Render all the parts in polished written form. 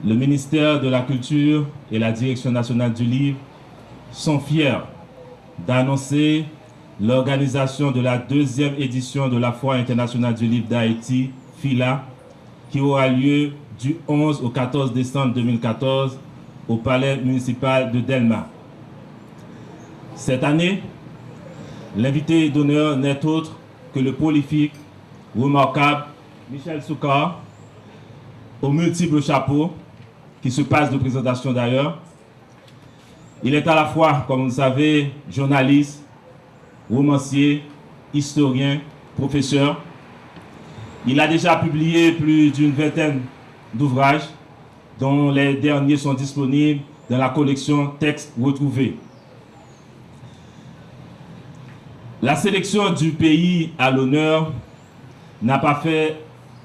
le ministère de la Culture et la Direction nationale du livre sont fiers d'annoncer l'organisation de la 2e édition de la Foire internationale du livre d'Haïti, FILA, qui aura lieu du 11 au 14 décembre 2014 au Palais municipal de Delma. Cette année, l'invité d'honneur n'est autre que le prolifique, remarquable Michel Soukar, aux multiples chapeaux, qui se passe de présentation d'ailleurs. Il est à la fois, comme vous le savez, journaliste, romancier, historien, professeur. Il a déjà publié plus d'une vingtaine d'ouvrages, dont les derniers sont disponibles dans la collection Textes retrouvés. La sélection du pays à l'honneur n'a pas fait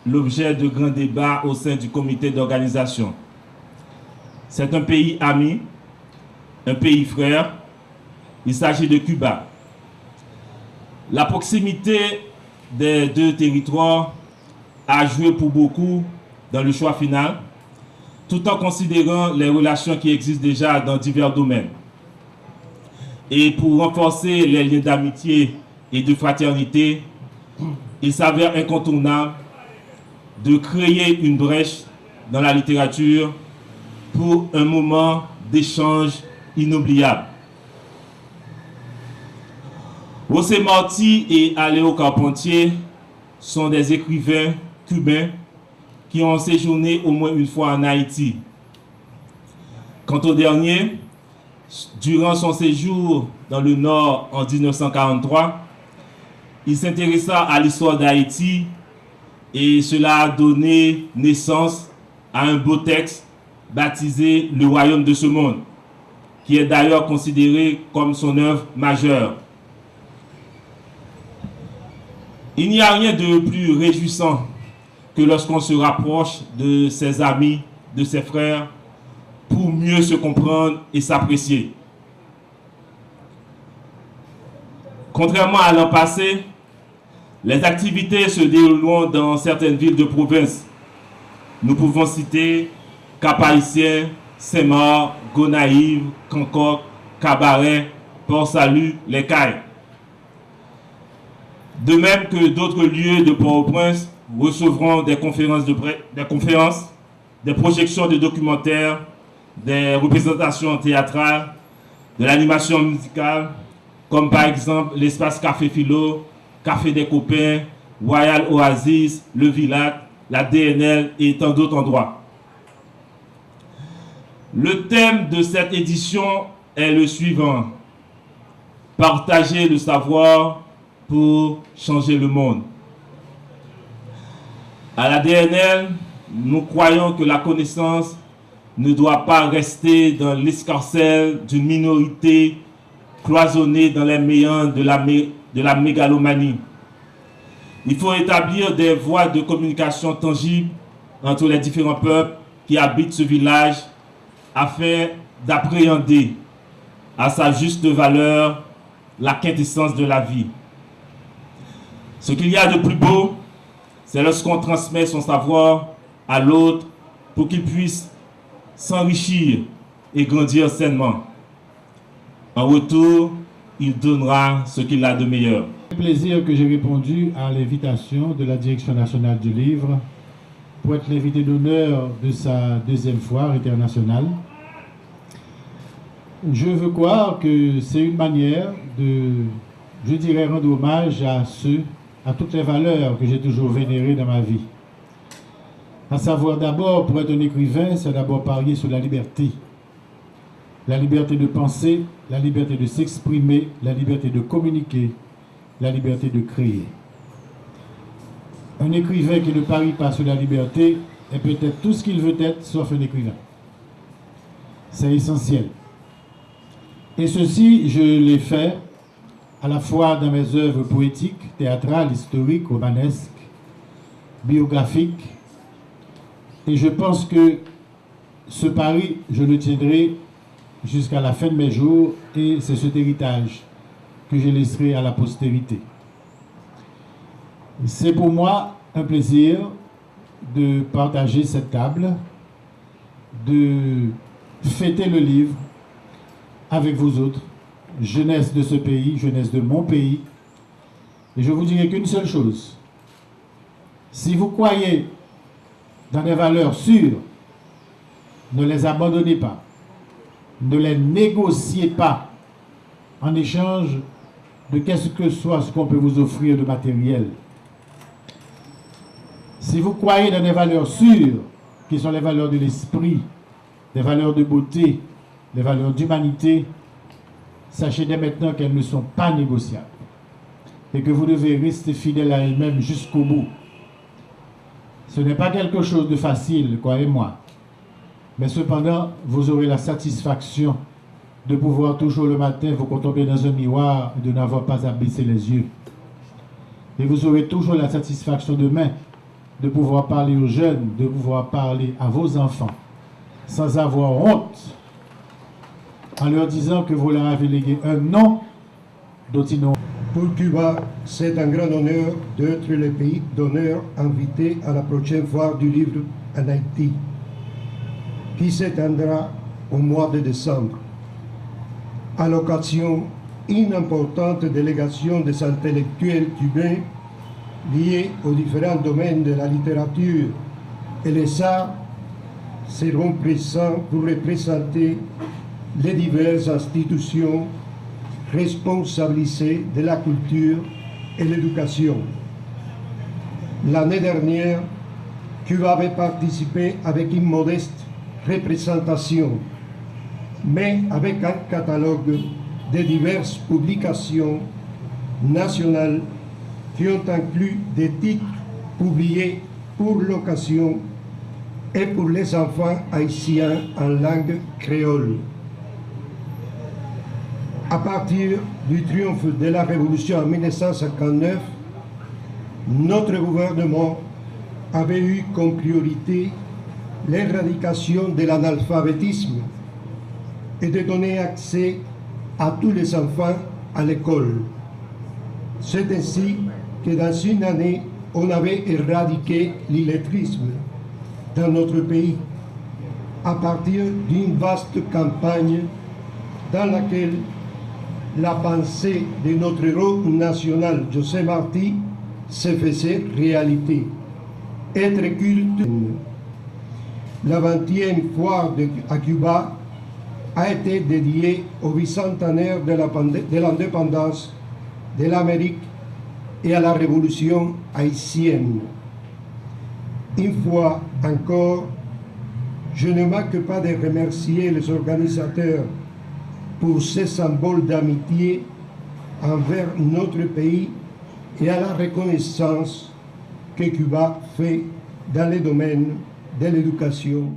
l'objet de grands débats au sein du comité d'organisation. C'est un pays ami, un pays frère. Il s'agit de Cuba. La proximité des deux territoires a joué pour beaucoup dans le choix final, tout en considérant les relations qui existent déjà dans divers domaines. Et pour renforcer les liens d'amitié et de fraternité, il s'avère incontournable de créer une brèche dans la littérature pour un moment d'échange inoubliable. José Martí et Aléo Carpentier sont des écrivains cubains qui ont séjourné au moins une fois en Haïti. Quant au dernier, durant son séjour dans le Nord en 1943, il s'intéressa à l'histoire d'Haïti et cela a donné naissance à un beau texte baptisé Le Royaume de ce monde, qui est d'ailleurs considéré comme son œuvre majeure. Il n'y a rien de plus réjouissant que lorsqu'on se rapproche de ses amis, de ses frères, pour mieux se comprendre et s'apprécier. Contrairement à l'an passé, les activités se dérouleront dans certaines villes de province. Nous pouvons citer Cap-Haïtien, Saint-Marc, Gonaïves, Cancoque, Cabaret, Port-Salut, Les Cayes. De même que d'autres lieux de Port-au-Prince recevront des conférences, des projections de documentaires, des représentations théâtrales, de l'animation musicale, comme par exemple l'espace Café Philo, Café des Copains, Royal Oasis, Le Villac, la DNL et tant d'autres endroits. Le thème de cette édition est le suivant: partager le savoir pour changer le monde. À la DNL, nous croyons que la connaissance ne doit pas rester dans l'escarcelle d'une minorité cloisonnée dans les méandres de la mégalomanie. Il faut établir des voies de communication tangibles entre les différents peuples qui habitent ce village afin d'appréhender à sa juste valeur la quintessence de la vie. Ce qu'il y a de plus beau, c'est lorsqu'on transmet son savoir à l'autre pour qu'il puisse s'enrichir et grandir sainement. En retour, il donnera ce qu'il a de meilleur. C'est un plaisir que j'ai répondu à l'invitation de la Direction nationale du livre pour être l'invité d'honneur de sa 2e foire internationale. Je veux croire que c'est une manière de, je dirais, rendre hommage à toutes les valeurs que j'ai toujours vénérées dans ma vie. À savoir d'abord, pour être un écrivain, c'est d'abord parier sur la liberté. La liberté de penser, la liberté de s'exprimer, la liberté de communiquer, la liberté de créer. Un écrivain qui ne parie pas sur la liberté est peut-être tout ce qu'il veut être, sauf un écrivain. C'est essentiel. Et ceci, je l'ai fait à la fois dans mes œuvres poétiques, théâtrales, historiques, romanesques, biographiques. Et je pense que ce pari, je le tiendrai jusqu'à la fin de mes jours, et c'est cet héritage que je laisserai à la postérité. C'est pour moi un plaisir de partager cette table de fêter le livre avec vous autres, jeunesse de ce pays, jeunesse de mon pays. Et je vous dirai qu'une seule chose. Si vous croyez dans des valeurs sûres, ne les abandonnez pas. Ne les négociez pas en échange de qu'est-ce que soit ce qu'on peut vous offrir de matériel. Si vous croyez dans des valeurs sûres, qui sont les valeurs de l'esprit, des valeurs de beauté, les valeurs d'humanité, sachez dès maintenant qu'elles ne sont pas négociables et que vous devez rester fidèle à elles-mêmes jusqu'au bout. Ce n'est pas quelque chose de facile, croyez-moi, mais cependant, vous aurez la satisfaction de pouvoir toujours le matin vous contempler dans un miroir et de n'avoir pas à baisser les yeux. Et vous aurez toujours la satisfaction demain de pouvoir parler aux jeunes, de pouvoir parler à vos enfants, sans avoir honte, en leur disant que vous leur avez légué un nom dont ils n'ont. Pour Cuba, c'est un grand honneur d'être le pays d'honneur invité à la prochaine foire du livre en Haïti, qui s'étendra au mois de décembre. À l'occasion, une importante délégation des intellectuels cubains liés aux différents domaines de la littérature et les arts seront présents pour représenter les diverses institutions responsabilisées de la culture et l'éducation. L'année dernière, Cuba avait participé avec une modeste représentation, mais avec un catalogue de diverses publications nationales qui ont inclus des titres publiés pour l'occasion et pour les enfants haïtiens en langue créole. À partir du triomphe de la Révolution en 1959, notre gouvernement avait eu comme priorité l'éradication de l'analphabétisme et de donner accès à tous les enfants à l'école. C'est ainsi que dans une année, on avait éradiqué l'illettrisme dans notre pays à partir d'une vaste campagne dans laquelle la pensée de notre héros national, José Martí, se faisait réalité. Être culte. La 20e foire à Cuba a été dédiée au bicentenaire de l'indépendance de l'Amérique et à la révolution haïtienne. Une fois encore, je ne manque pas de remercier les organisateurs pour ces symboles d'amitié envers notre pays et à la reconnaissance que Cuba fait dans les domaines de l'éducation,